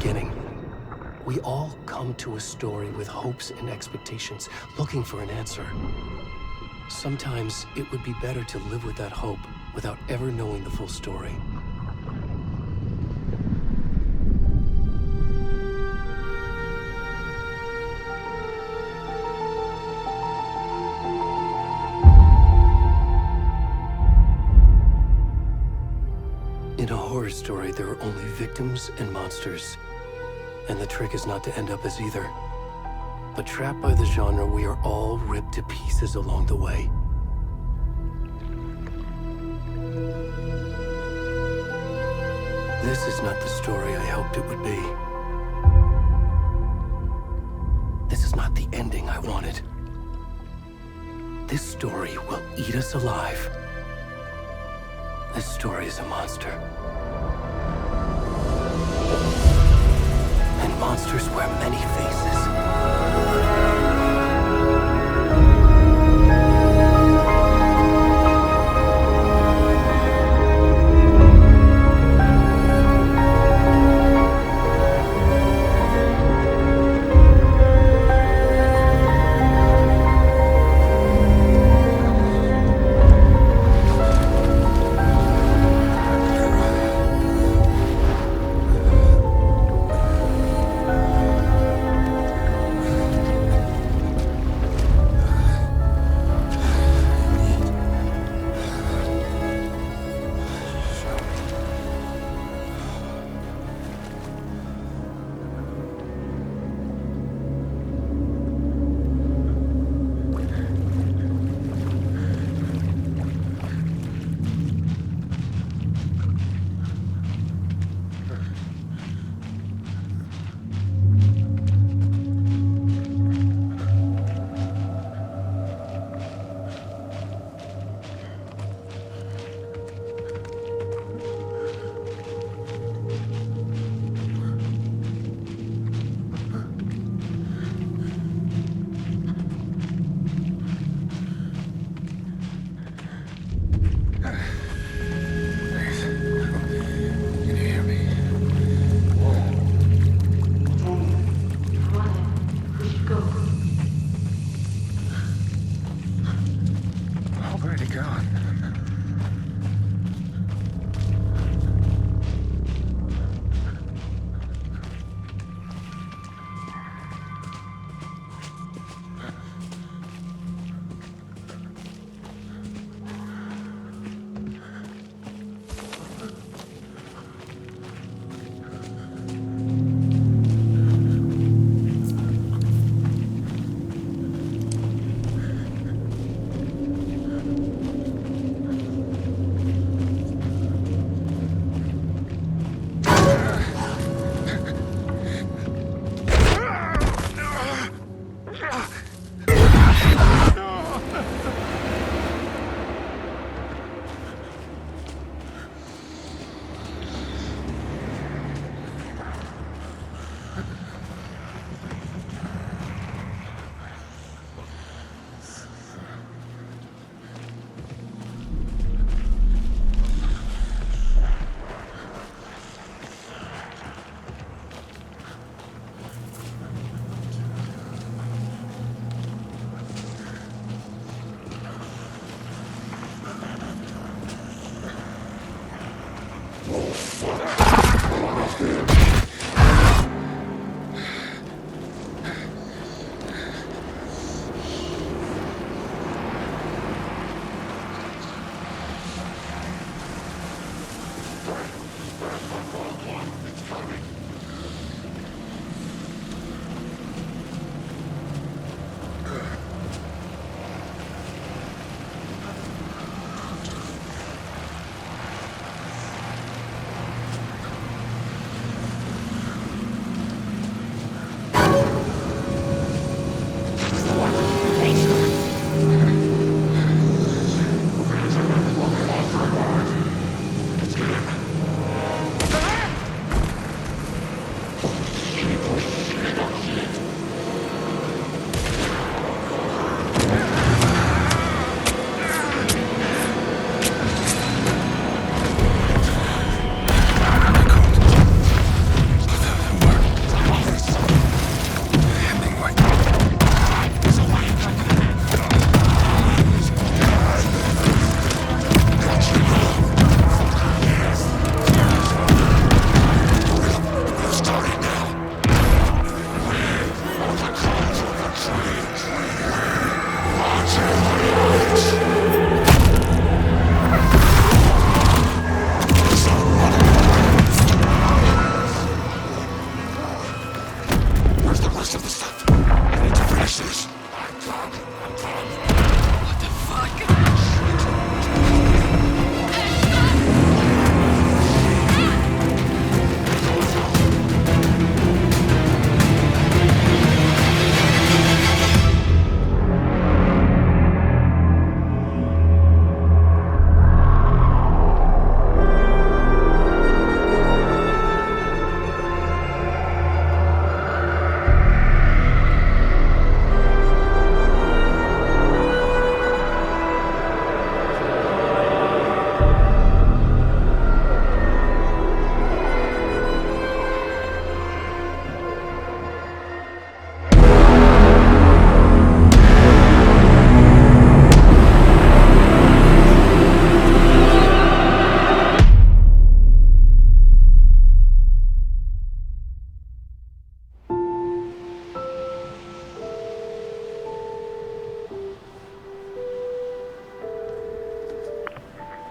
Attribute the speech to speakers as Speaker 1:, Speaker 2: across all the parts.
Speaker 1: beginning. We all come to a story with hopes and expectations, looking for an answer. Sometimes it would be better to live with that hope without ever knowing the full story. In a horror story, there are only victims and monsters. And the trick is not to end up as either. But trapped by the genre, we are all ripped to pieces along the way. This is not the story I hoped it would be. This is not the ending I wanted. This story will eat us alive. This story is a monster. And monsters wear many faces.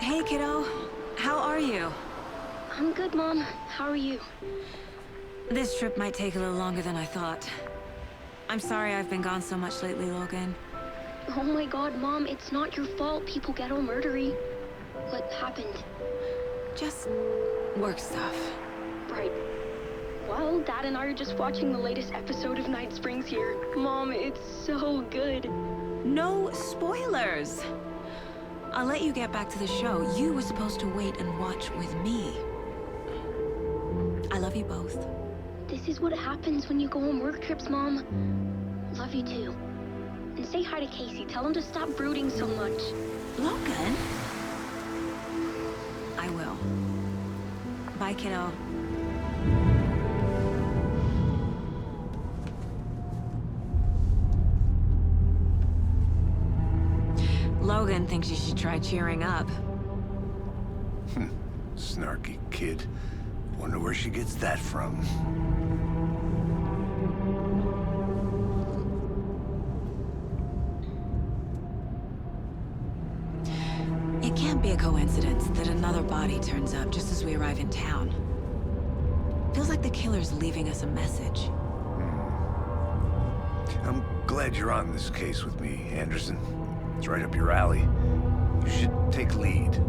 Speaker 2: Hey, kiddo. How are you?
Speaker 3: I'm good, Mom. How are you?
Speaker 2: This trip might take a little longer than I thought. I'm sorry I've been gone so much lately, Logan.
Speaker 3: Oh my god, Mom, it's not your fault people get all murdery. What happened?
Speaker 2: Just work stuff.
Speaker 3: Right. Well, Dad and I are just watching the latest episode of Night Springs here. Mom, it's so good.
Speaker 2: No spoilers! I'll let you get back to the show. You were supposed to wait and watch with me. I love you both.
Speaker 3: This is what happens when you go on work trips, Mom. Love you too. And say hi to Casey. Tell him to stop brooding so much.
Speaker 2: Logan? I will. Bye, kiddo. Logan thinks you should try cheering up.
Speaker 4: Snarky kid. Wonder where she gets that from.
Speaker 2: It can't be a coincidence that another body turns up just as we arrive in town. Feels like the killer's leaving us a message.
Speaker 4: I'm glad you're on this case with me, Anderson. It's right up your alley. You should take lead.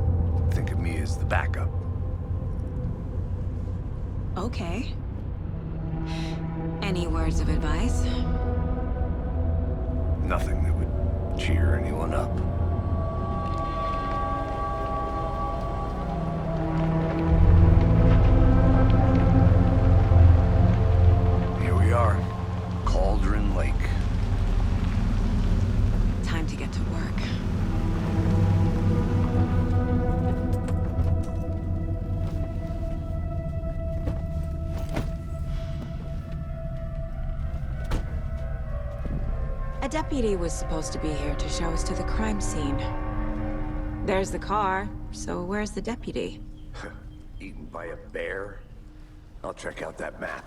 Speaker 4: Think of me as the backup.
Speaker 2: Okay. Any words of advice?
Speaker 4: Nothing that would cheer anyone up. Here we are. Cauldron Lake.
Speaker 2: Time to get to work. A deputy was supposed to be here to show us to the crime scene. There's the car, so where's the deputy?
Speaker 4: Eaten by a bear? I'll check out that map.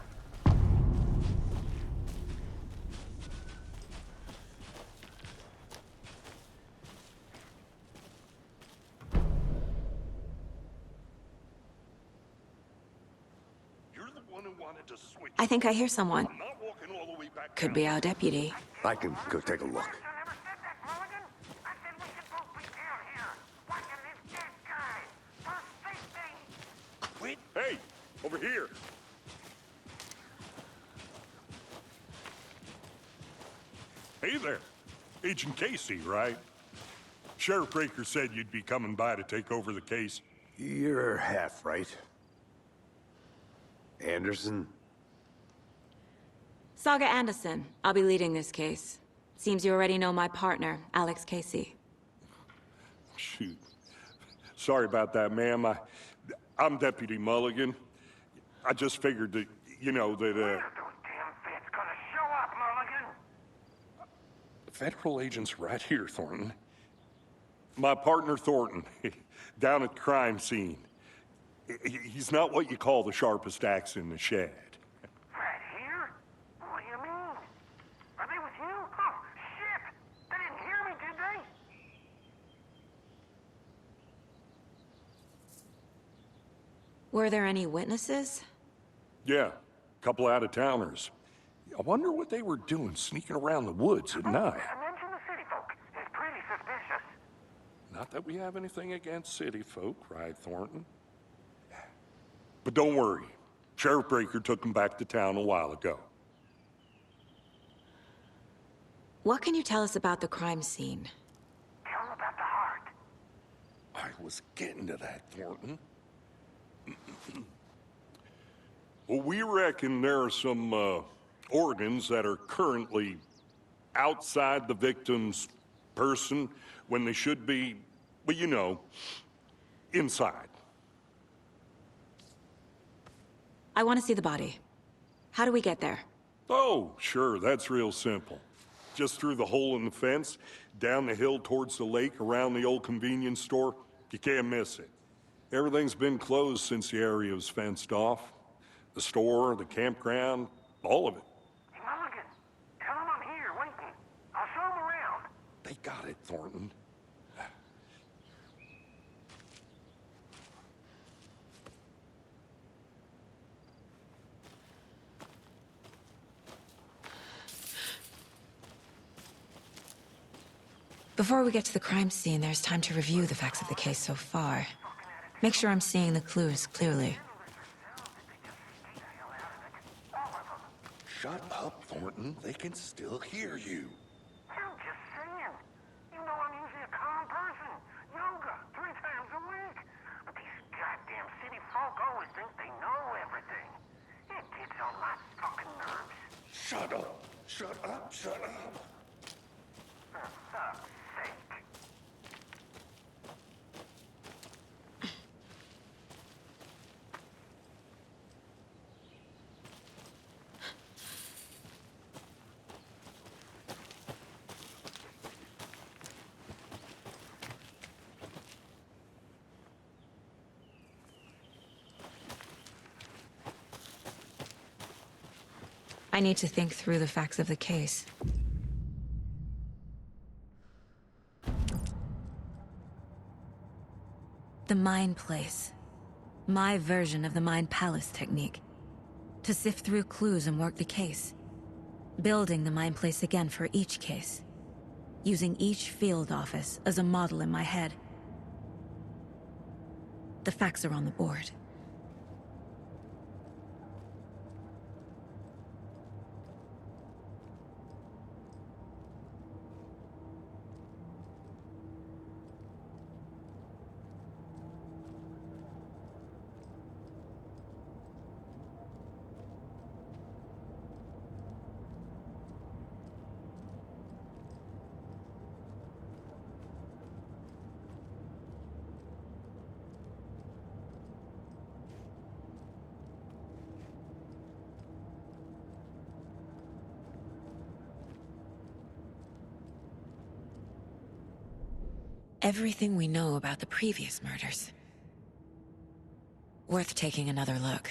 Speaker 5: You're the one who wanted to switch.
Speaker 2: I think I hear someone.
Speaker 5: I'm not walking all the way back
Speaker 2: Could
Speaker 5: down.
Speaker 2: be our deputy.
Speaker 4: I can go take a look.
Speaker 6: Never said that, Mulligan. I said we should both be down here, watching this dead guy. For safety.
Speaker 5: Wait. Hey, over here. Hey there. Agent Casey, right? Sheriff Breaker said you'd be coming by to take over the case.
Speaker 4: You're half right. Anderson?
Speaker 2: Saga Anderson. I'll be leading this case. Seems you already know my partner, Alex Casey.
Speaker 5: Shoot. Sorry about that, ma'am. I'm Deputy Mulligan. I just figured that, you know, that,
Speaker 6: Those damn feds gonna show up, Mulligan.
Speaker 5: federal agent's right here, Thornton. My partner, Thornton, down at the crime scene. He's not what you call the sharpest axe in the shed.
Speaker 6: Right here? What do you mean? Are they with you? Oh, shit! They didn't hear me, did they?
Speaker 2: Were there any witnesses?
Speaker 5: Yeah, a couple out-of-towners. I wonder what they were doing sneaking around the woods at night.
Speaker 6: Mention the city folk. It's pretty suspicious.
Speaker 5: Not that we have anything against city folk, right, Thornton? But don't worry. Sheriff Breaker took them back to town a while ago.
Speaker 2: What can you tell us about the crime scene?
Speaker 6: Tell them about the heart.
Speaker 5: I was getting to that, Thornton. Well, we reckon there are some organs that are currently outside the victim's person when they should be, well, you know, inside.
Speaker 2: I want to see the body. How do we get there?
Speaker 5: Oh, sure, that's real simple. Just through the hole in the fence, down the hill towards the lake, around the old convenience store. You can't miss it. Everything's been closed since the area was fenced off. The store, the campground, all of it.
Speaker 6: Hey, Mulligan, tell them I'm here, waiting. I'll show them around.
Speaker 5: They got it, Thornton.
Speaker 2: Before we get to the crime scene, there's time to review the facts of the case so far. Make sure I'm seeing the clues clearly.
Speaker 7: Shut up, Thornton. They can still hear you.
Speaker 6: I'm just saying. You know I'm usually a calm person. Yoga 3 times a week. But these goddamn city folk always think they know everything. It gets on my fucking nerves.
Speaker 7: Shut up. Shut up. Shut up.
Speaker 6: For fuck's sake.
Speaker 2: I need to think through the facts of the case. The Mind Place. My version of the Mind Palace technique. To sift through clues and work the case. Building the Mind Place again for each case. Using each field office as a model in my head. The facts are on the board. Everything we know about the previous murders. Worth taking another look.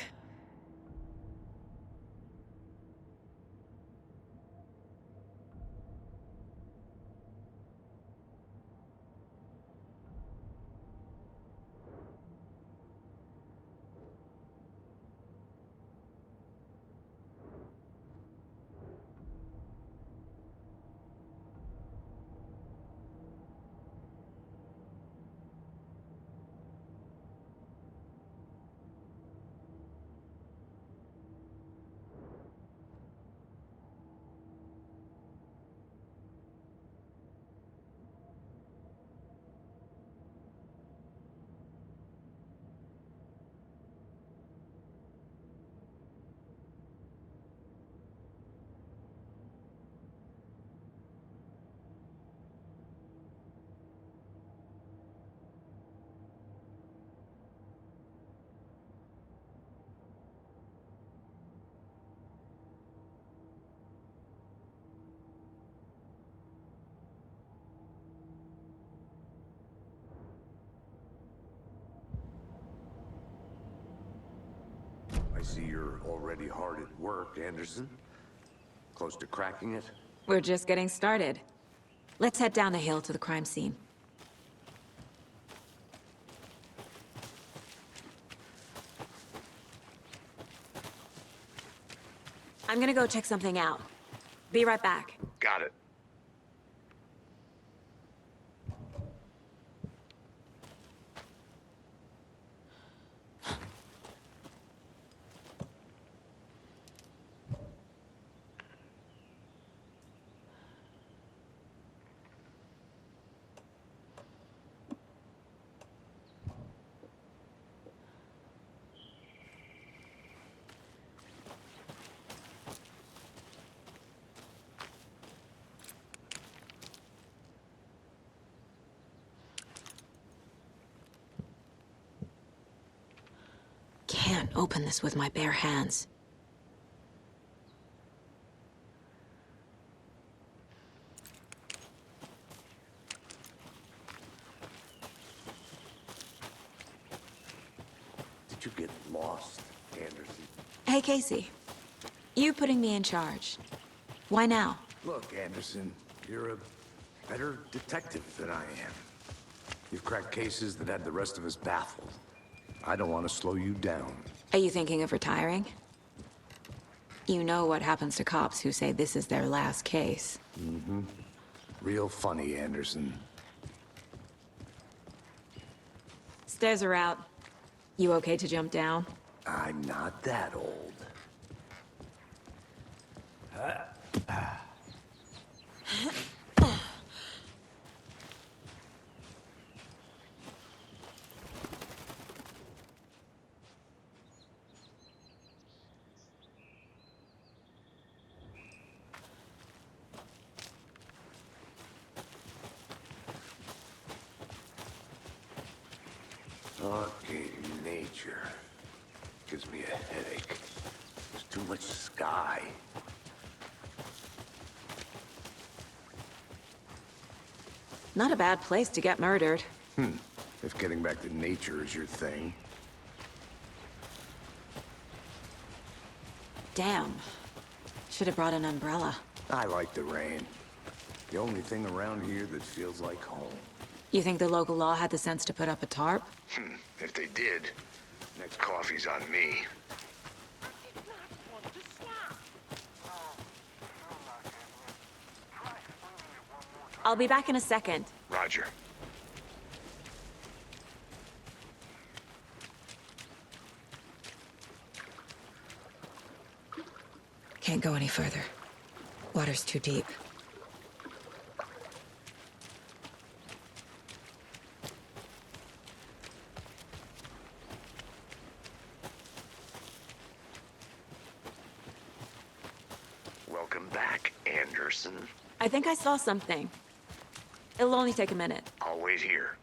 Speaker 4: I see you're already hard at work, Anderson. Close to cracking it?
Speaker 2: We're just getting started. Let's head down the hill to the crime scene. I'm gonna go check something out. Be right back.
Speaker 4: Got it.
Speaker 2: Can't open this with my bare hands.
Speaker 4: Did you get lost, Anderson?
Speaker 2: Hey, Casey. You putting me in charge. Why now?
Speaker 4: Look, Anderson, you're a better detective than I am. You've cracked cases that had the rest of us baffled. I don't want to slow you down.
Speaker 2: Are you thinking of retiring? You know what happens to cops who say this is their last case.
Speaker 4: Real funny, Anderson.
Speaker 2: Stairs are out. You okay to jump down?
Speaker 4: I'm not that old. Okay, nature. Gives me a headache. There's too much sky.
Speaker 2: Not a bad place to get murdered.
Speaker 4: If getting back to nature is your thing.
Speaker 2: Damn. Should have brought an umbrella.
Speaker 4: I like the rain. The only thing around here that feels like home.
Speaker 2: You think the local law had the sense to put up a tarp?
Speaker 7: If they did, next coffee's on me.
Speaker 2: I'll be back in a second.
Speaker 7: Roger.
Speaker 2: Can't go any further. Water's too deep.
Speaker 7: Welcome back, Anderson.
Speaker 2: I think I saw something. It'll only take a minute.
Speaker 7: I'll wait here.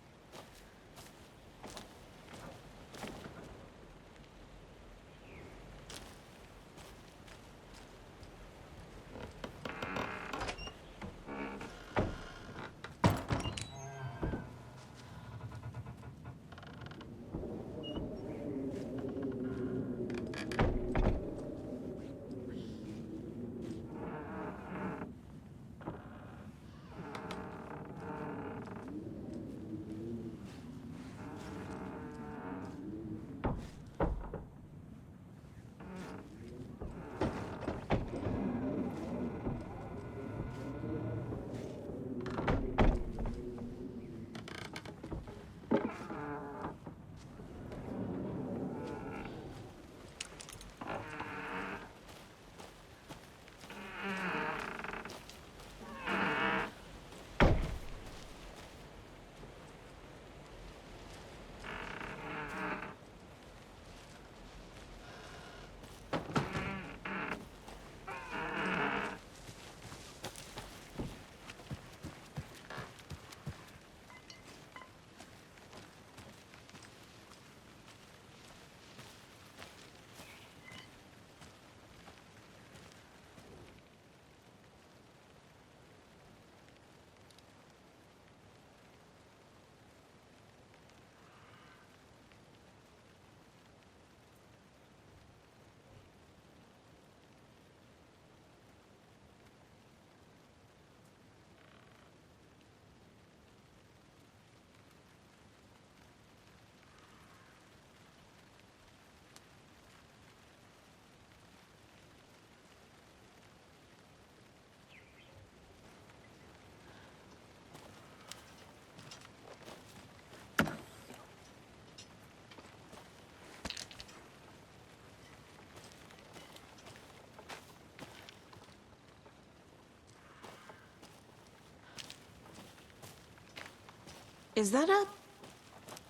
Speaker 2: Is that a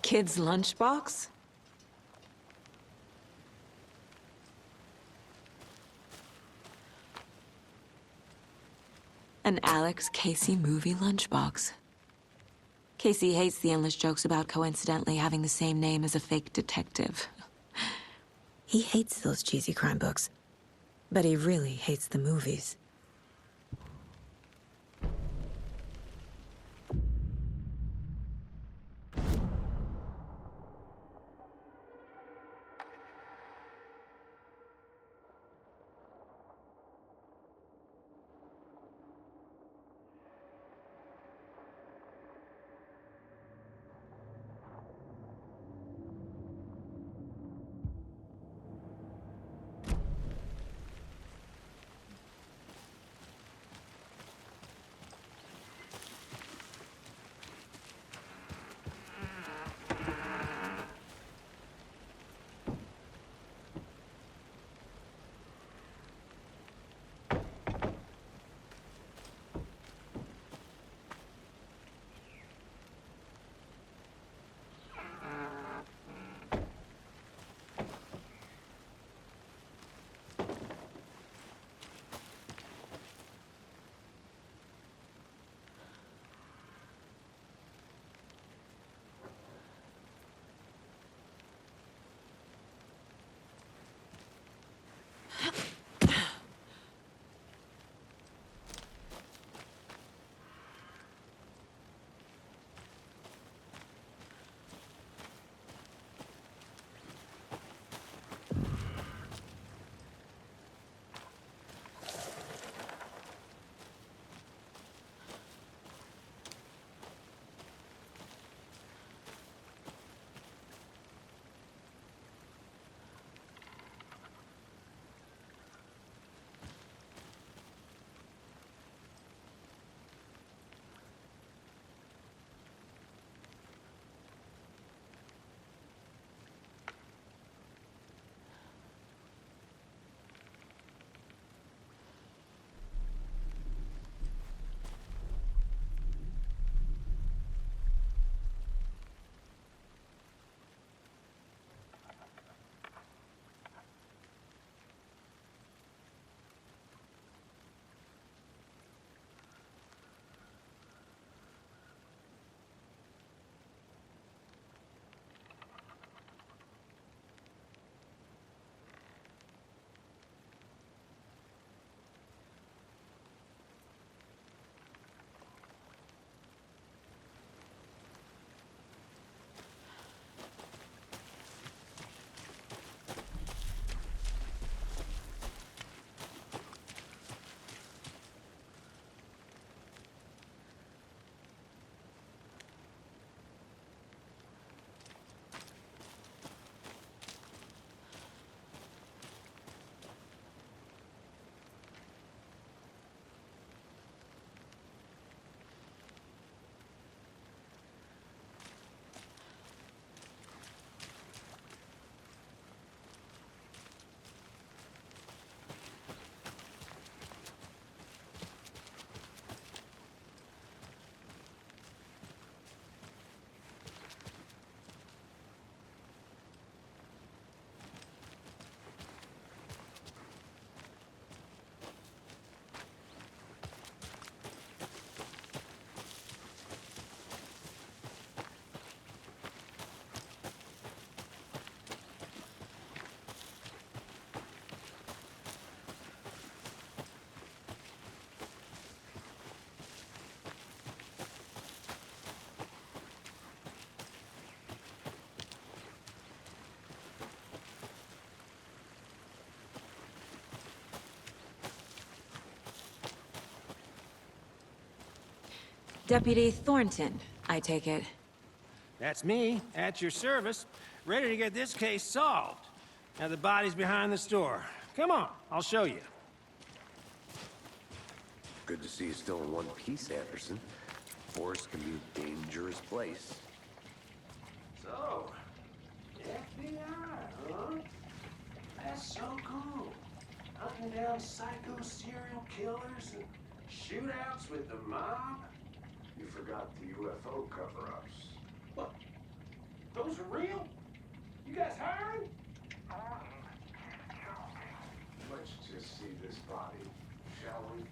Speaker 2: kid's lunchbox? An Alex Casey movie lunchbox. Casey hates the endless jokes about coincidentally having the same name as a fake detective. He hates those cheesy crime books, but he really hates the movies. Deputy Thornton, I take it.
Speaker 8: That's me, at your service, ready to get this case solved. Now the body's behind the store. Come on, I'll show you.
Speaker 4: Good to see you still in one piece, Anderson. Forest can be a dangerous place.
Speaker 8: So, FBI, huh? That's so cool. Hunting down psycho serial killers and shootouts with the mob.
Speaker 4: You forgot the UFO cover-ups.
Speaker 8: What? Those are real? You guys hiring?
Speaker 4: Let's just see this body, shall we?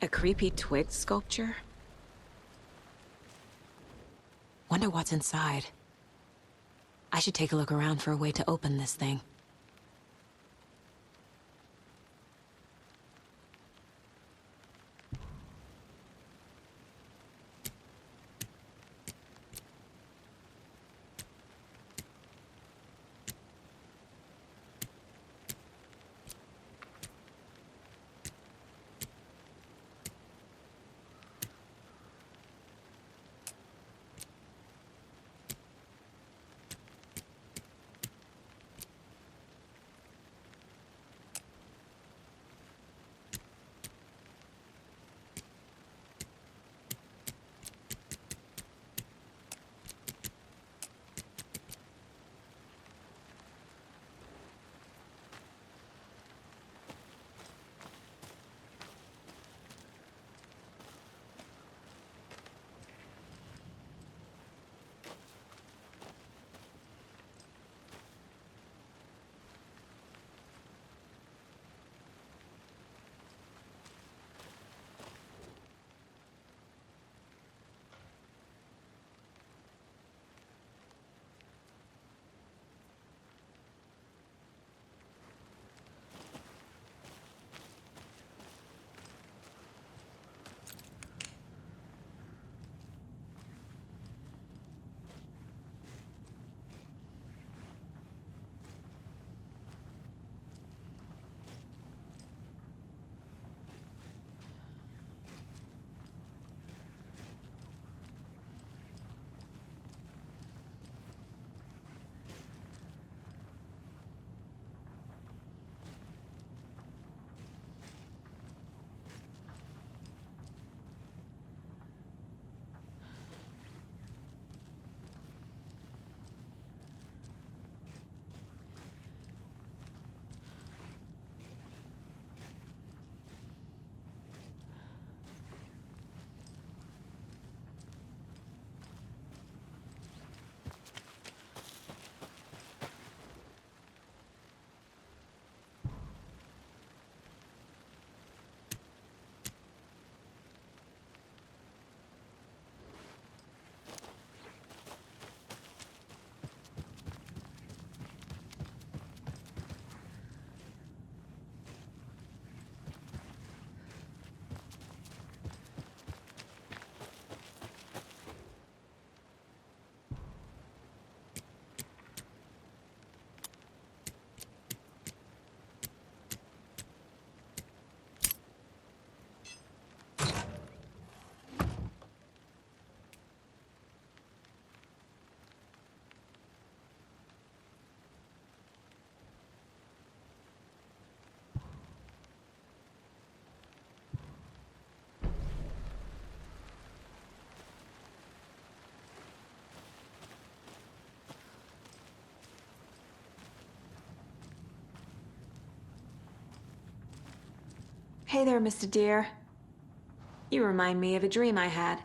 Speaker 2: A creepy twig sculpture? Wonder what's inside. I should take a look around for a way to open this thing.
Speaker 9: Hey there, Mr. Deer. You remind me of a dream I had.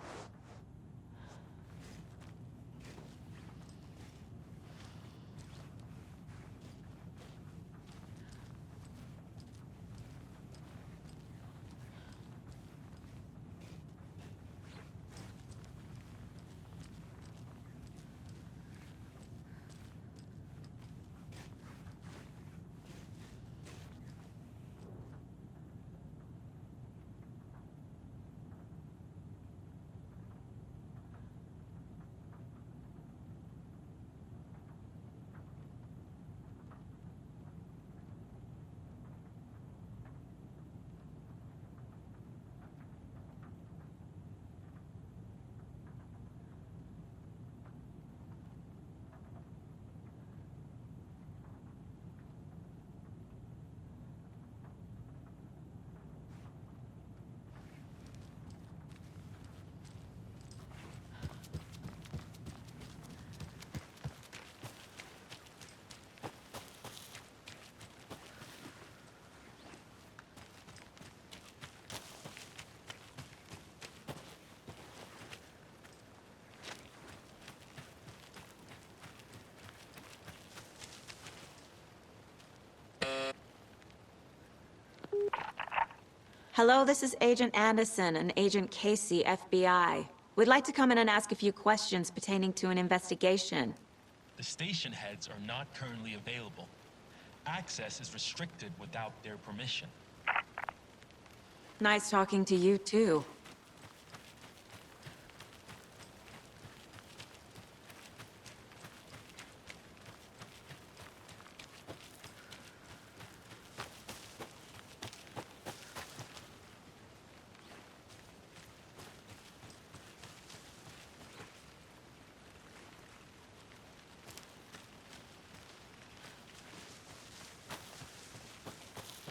Speaker 9: Hello, this is Agent Anderson and Agent Casey, FBI. We'd like to come in and ask a few questions pertaining to an investigation.
Speaker 10: The station heads are not currently available. Access is restricted without their permission.
Speaker 9: Nice talking to you, too.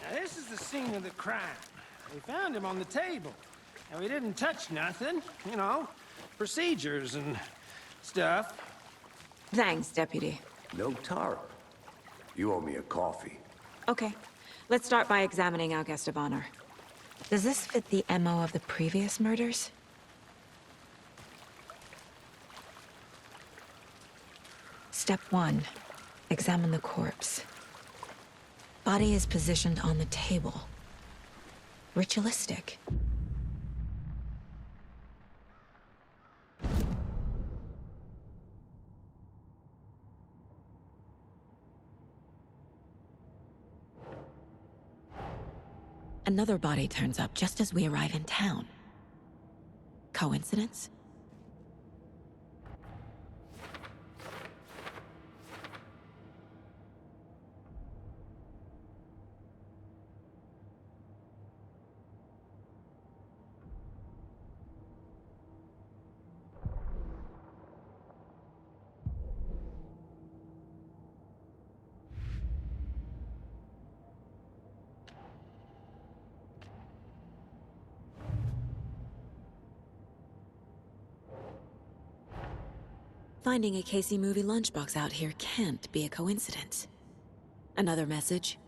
Speaker 8: Now, this is the scene of the crime. We found him on the table. And we didn't touch nothing, you know, procedures and stuff.
Speaker 9: Thanks, Deputy.
Speaker 4: No tar. You owe me a coffee.
Speaker 9: Okay, let's start by examining our guest of honor.
Speaker 2: Does this fit the MO of the previous murders? Step 1. Examine the corpse. Body is positioned on the table. Ritualistic. Another body turns up just as we arrive in town. Coincidence? Finding a Casey movie lunchbox out here can't be a coincidence. Another message?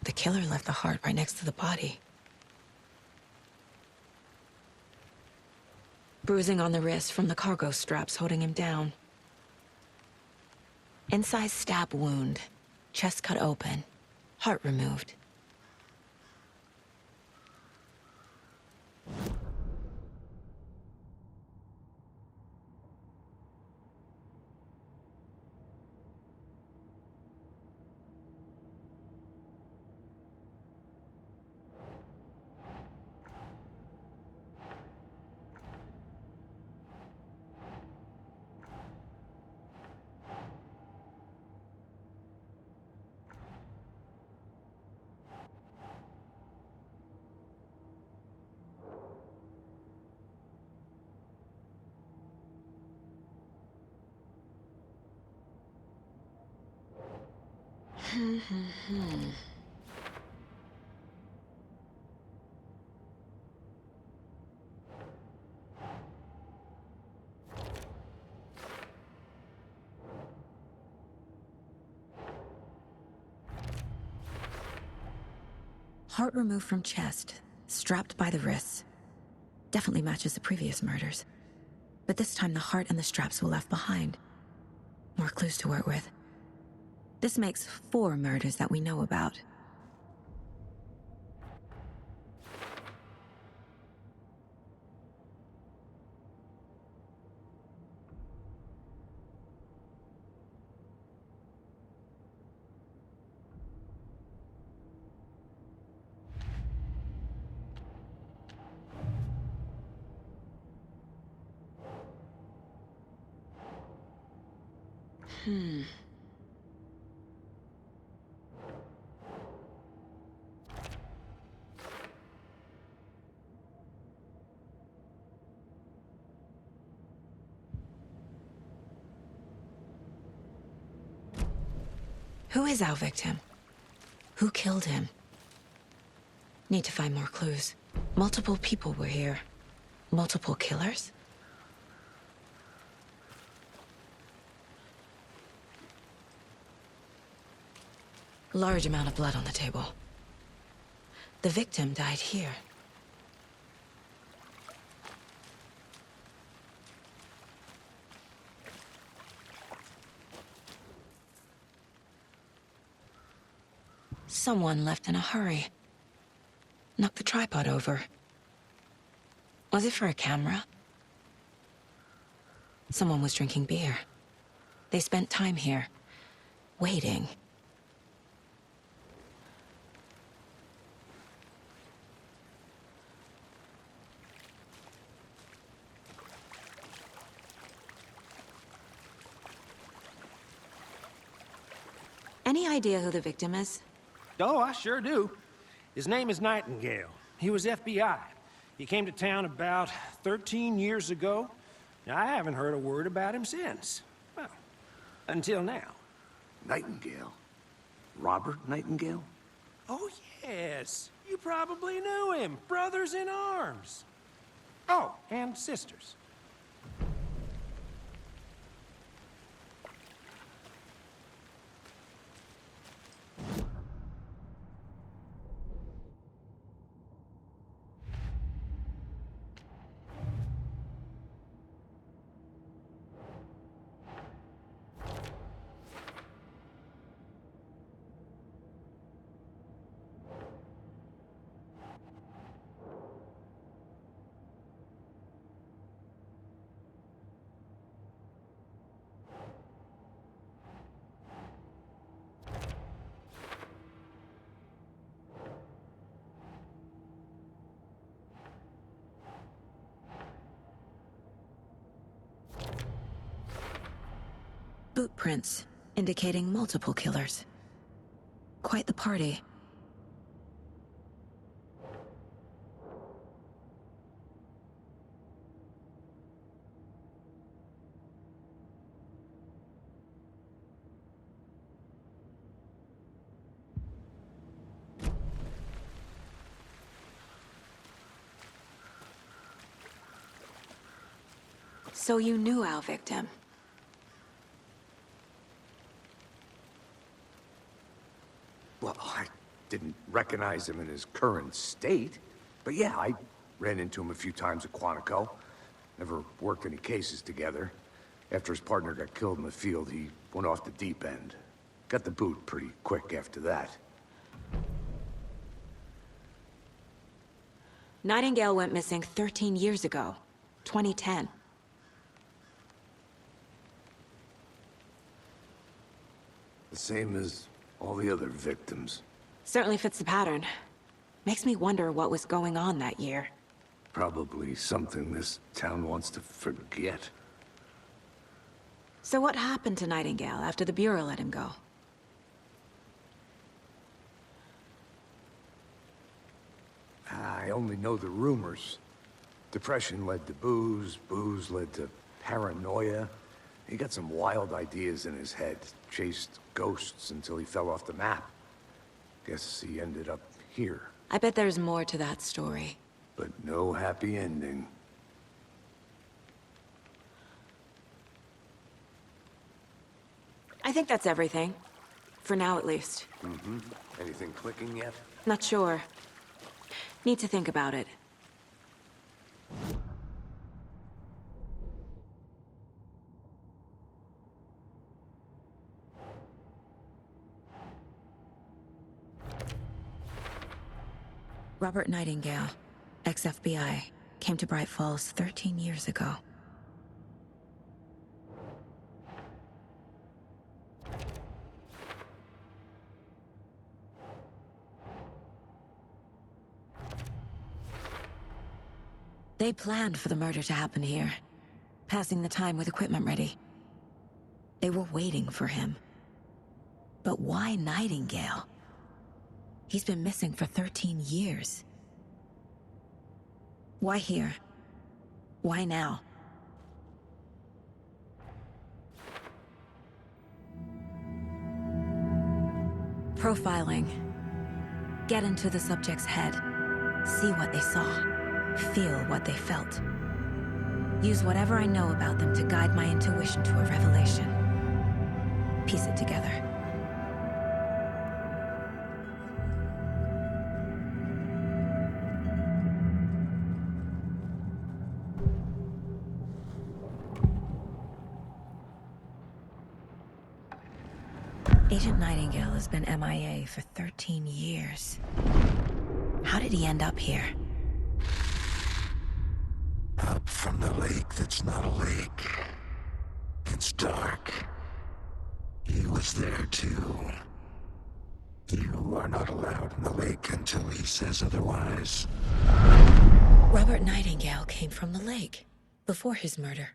Speaker 2: The killer left the heart right next to the body. Bruising on the wrist from the cargo straps holding him down. Incised stab wound. Chest cut open. Heart removed. Heart removed from chest, strapped by the wrists. Definitely matches the previous murders. But this time the heart and the straps were left behind. More clues to work with. This makes 4 murders that we know about. Who is our victim? Who killed him? Need to find more clues. Multiple people were here. Multiple killers? Large amount of blood on the table. The victim died here. Someone left in a hurry. Knocked the tripod over. Was it for a camera? Someone was drinking beer. They spent time here, waiting. Any idea who the victim is?
Speaker 8: Oh, I sure do. His name is Nightingale. He was FBI. He came to town about 13 years ago. Now, I haven't heard a word about him since. Well, until now.
Speaker 4: Nightingale? Robert Nightingale?
Speaker 8: Oh, yes. You probably knew him. Brothers in arms. Oh, and sisters.
Speaker 2: Boot prints, indicating multiple killers. Quite the party. So you knew our victim?
Speaker 4: Well, I didn't recognize him in his current state. But yeah, I ran into him a few times at Quantico. Never worked any cases together. After his partner got killed in the field, he went off the deep end. Got the boot pretty quick after that.
Speaker 9: Nightingale went missing 13 years ago, 2010.
Speaker 4: The same as all the other victims.
Speaker 9: Certainly fits the pattern. Makes me wonder what was going on that year.
Speaker 4: Probably something this town wants to forget.
Speaker 9: So what happened to Nightingale after the Bureau let him go?
Speaker 4: I only know the rumors. Depression led to booze, booze led to paranoia. He got some wild ideas in his head, chased ghosts until he fell off the map. Guess he ended up here.
Speaker 9: I bet there's more to that story.
Speaker 4: But no happy ending.
Speaker 9: I think that's everything. For now, at least.
Speaker 4: Mm-hmm. Anything clicking yet?
Speaker 9: Not sure. Need to think about it.
Speaker 2: Robert Nightingale, ex-FBI, came to Bright Falls 13 years ago. They planned for the murder to happen here, passing the time with equipment ready. They were waiting for him. But why Nightingale? He's been missing for 13 years. Why here? Why now? Profiling. Get into the subject's head. See what they saw. Feel what they felt. Use whatever I know about them to guide my intuition to a revelation. Piece it together. Agent Nightingale has been MIA for 13 years. How did he end up here?
Speaker 11: Up from the lake that's not a lake. It's dark. He was there too. You are not allowed in the lake until he says otherwise.
Speaker 2: Robert Nightingale came from the lake, before his murder.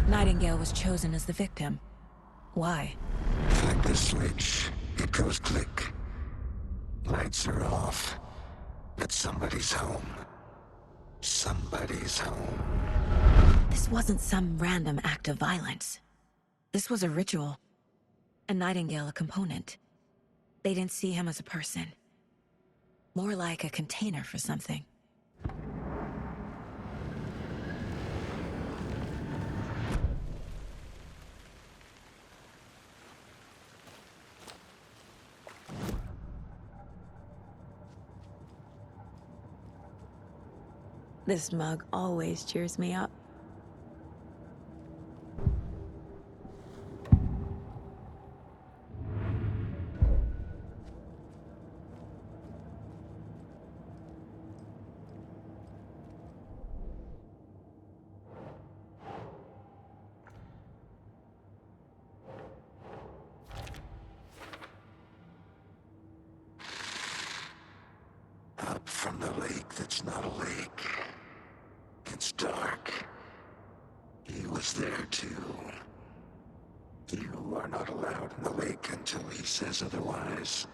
Speaker 2: Nightingale was chosen as the victim. Why?
Speaker 11: Flick the switch, it goes click. Lights are off. But somebody's home. Somebody's home.
Speaker 2: This wasn't some random act of violence. This was a ritual. And Nightingale a component. They didn't see him as a person. More like a container for something. This mug always cheers me up.
Speaker 11: Up from the lake that's not a lake. It's dark. He was there too. You are not allowed in the lake until he says otherwise.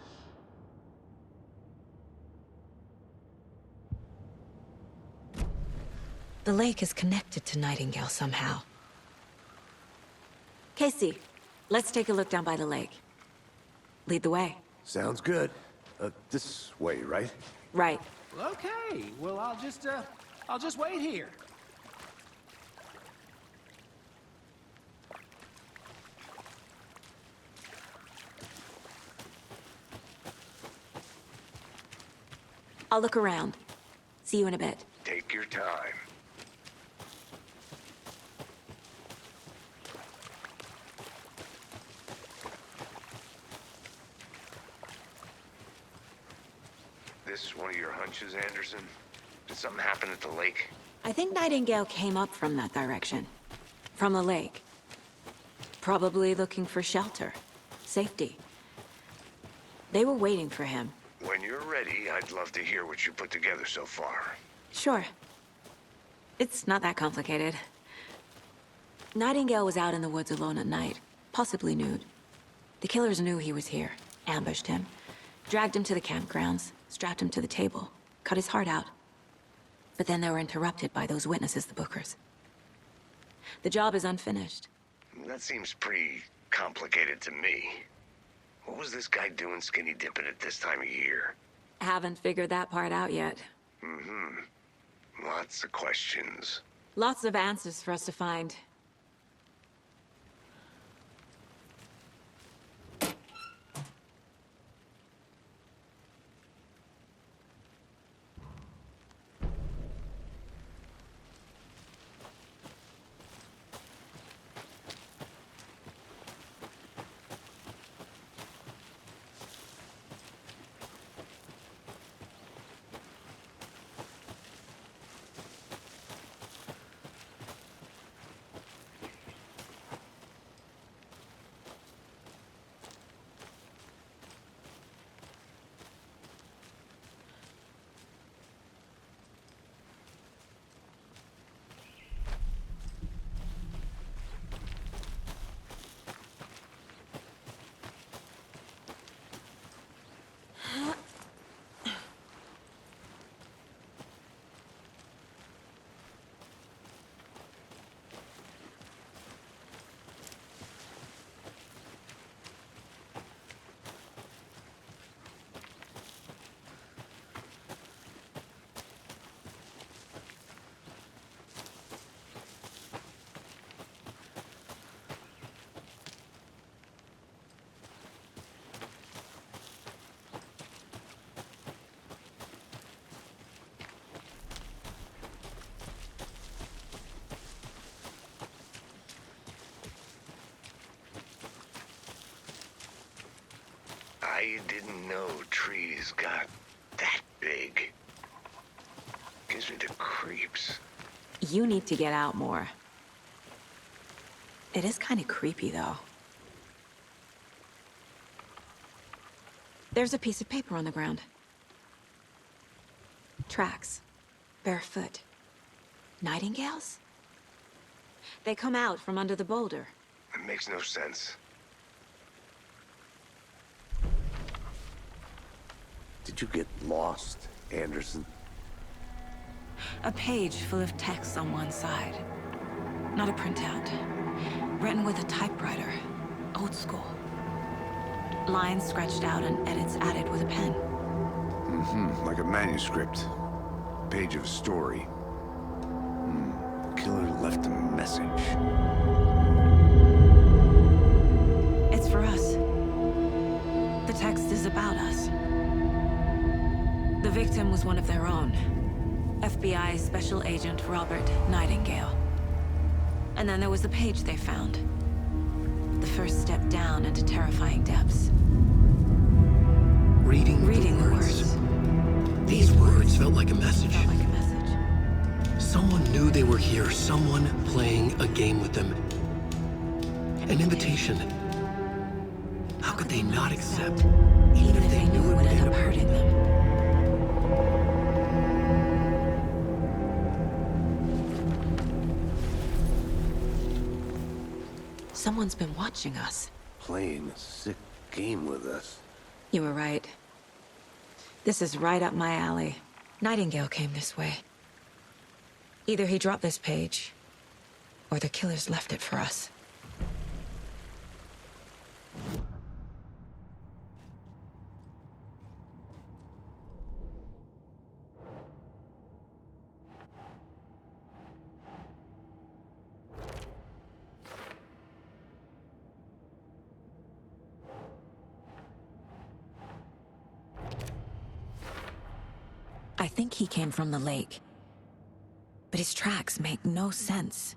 Speaker 2: The lake is connected to Nightingale somehow.
Speaker 9: Casey, let's take a look down by the lake. Lead the way.
Speaker 4: Sounds good. This way, right?
Speaker 9: Right.
Speaker 8: Okay, well, I'll just wait here.
Speaker 9: I'll look around. See you in a bit.
Speaker 7: Take your time. this one of your hunches, Anderson? Did something happen at the lake?
Speaker 9: I think Nightingale came up from that direction. From the lake. Probably looking for shelter. Safety. They were waiting for him.
Speaker 7: When you're ready, I'd love to hear what you put together so far.
Speaker 9: Sure. It's not that complicated. Nightingale was out in the woods alone at night, possibly nude. The killers knew he was here, ambushed him, dragged him to the campgrounds, strapped him to the table, cut his heart out. But then they were interrupted by those witnesses, the Bookers. The job is unfinished.
Speaker 7: That seems pretty complicated to me. What was this guy doing skinny dipping at this time of year?
Speaker 9: Haven't figured that part out yet.
Speaker 7: Lots of questions.
Speaker 9: Lots of answers for us to find.
Speaker 7: I didn't know trees got that big. Gives me the creeps.
Speaker 9: You need to get out more. It is kind of creepy, though. There's a piece of paper on the ground. Tracks. Barefoot. Nightingales? They come out from under the boulder.
Speaker 7: It makes no sense.
Speaker 4: Did you get lost, Anderson?
Speaker 2: A page full of text on one side. Not a printout. Written with a typewriter. Old school. Lines scratched out and edits added with a pen.
Speaker 4: Like a manuscript. Page of a story. Killer left a message.
Speaker 2: It's for us. The text is about us. The victim was one of their own. FBI Special Agent Robert Nightingale. And then there was the page they found. The first step down into terrifying depths.
Speaker 1: Reading the words. These words felt like a message. Someone knew they were here, someone playing a game with them. An invitation. How could they not accept, even if they knew it would end up hurting them?
Speaker 2: Someone's been watching us.
Speaker 4: Playing a sick game with us.
Speaker 2: You were right. This is right up my alley. Nightingale came this way. Either he dropped this page, or the killers left it for us. I think he came from the lake. But his tracks make no sense.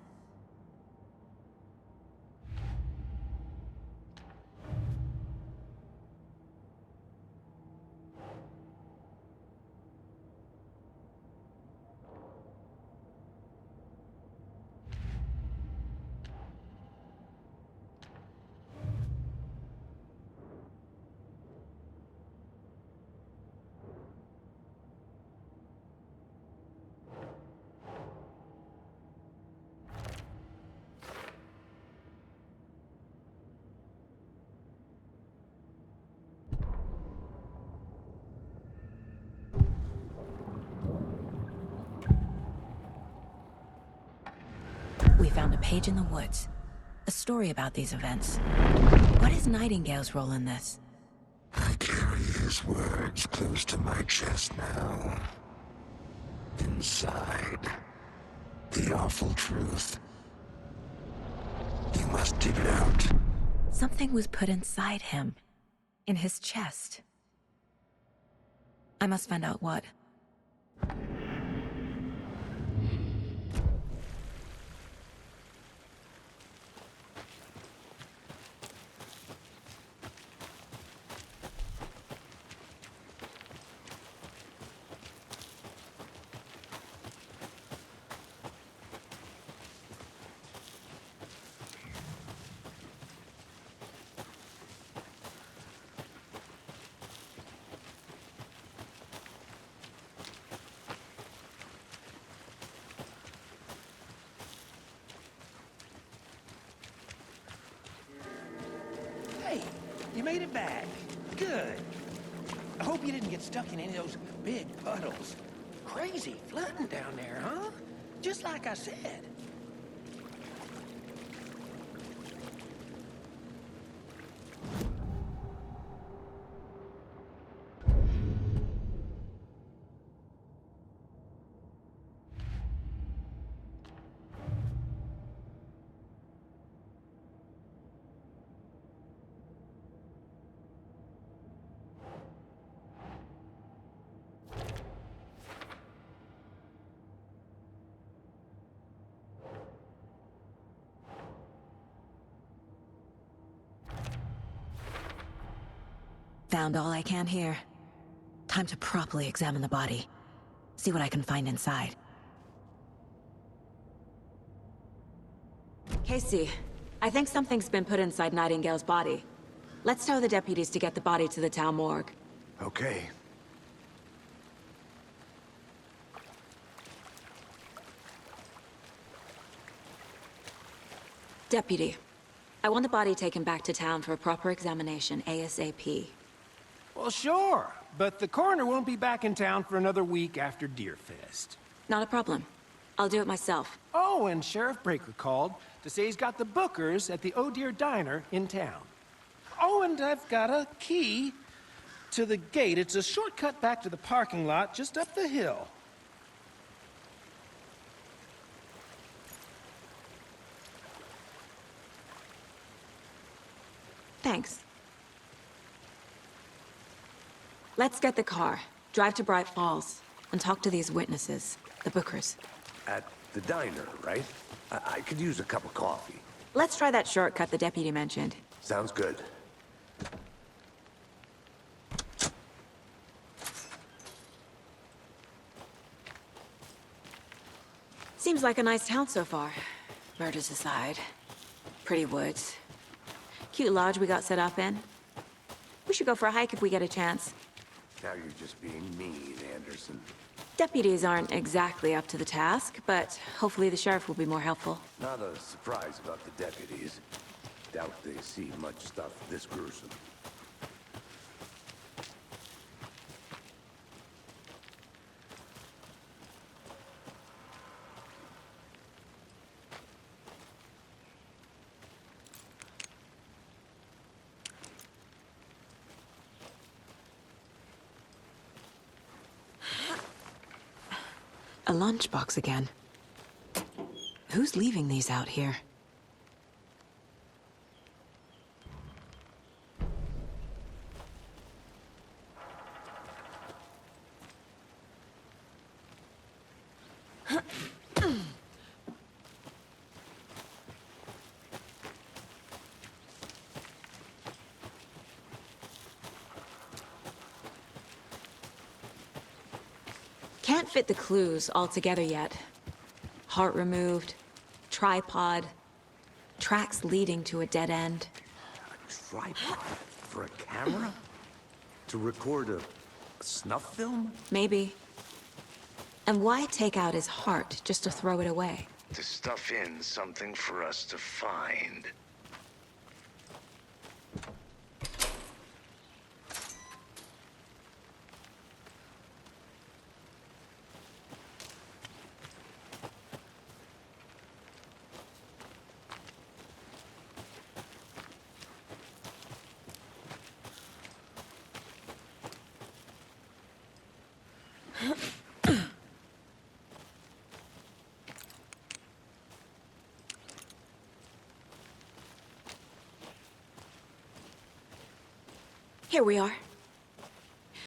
Speaker 2: page in the woods. A story about these events. What is Nightingale's role in this?
Speaker 11: I carry his words close to my chest now. Inside, the awful truth. You must dig it out.
Speaker 2: Something was put inside him. In his chest. I must find out what.
Speaker 8: Hey, you made it back. Good. I hope you didn't get stuck in any of those big puddles. Crazy flooding down there, huh? Just like I said.
Speaker 2: Found all I can here. Time to properly examine the body. See what I can find inside.
Speaker 9: Casey, I think something's been put inside Nightingale's body. Let's tell the deputies to get the body to the town morgue.
Speaker 4: Okay.
Speaker 9: Deputy, I want the body taken back to town for a proper examination ASAP.
Speaker 8: Well, sure, but the coroner won't be back in town for another week after Deerfest.
Speaker 9: Not a problem. I'll do it myself.
Speaker 8: Oh, and Sheriff Breaker called to say he's got the bookers at the Oh Dear Diner in town. Oh, and I've got a key to the gate. It's a shortcut back to the parking lot just up the hill.
Speaker 9: Thanks. Let's get the car, drive to Bright Falls, and talk to these witnesses, the bookers.
Speaker 4: At the diner, right? I could use a cup of coffee.
Speaker 9: Let's try that shortcut the deputy mentioned.
Speaker 4: Sounds good.
Speaker 9: Seems like a nice town so far. Murders aside. Pretty woods. Cute lodge we got set up in. We should go for a hike if we get a chance.
Speaker 4: Now you're just being mean, Anderson.
Speaker 9: Deputies aren't exactly up to the task, but hopefully the sheriff will be more helpful.
Speaker 4: Not a surprise about the deputies. Doubt they see much stuff this gruesome.
Speaker 2: A lunchbox again. Who's leaving these out here?
Speaker 9: Can't fit the clues all together yet. Heart removed, tripod, tracks leading to a dead end.
Speaker 4: A tripod? For a camera? To record a snuff film?
Speaker 9: Maybe. And why take out his heart just to throw it away?
Speaker 7: To stuff in something for us to find.
Speaker 9: Here we are.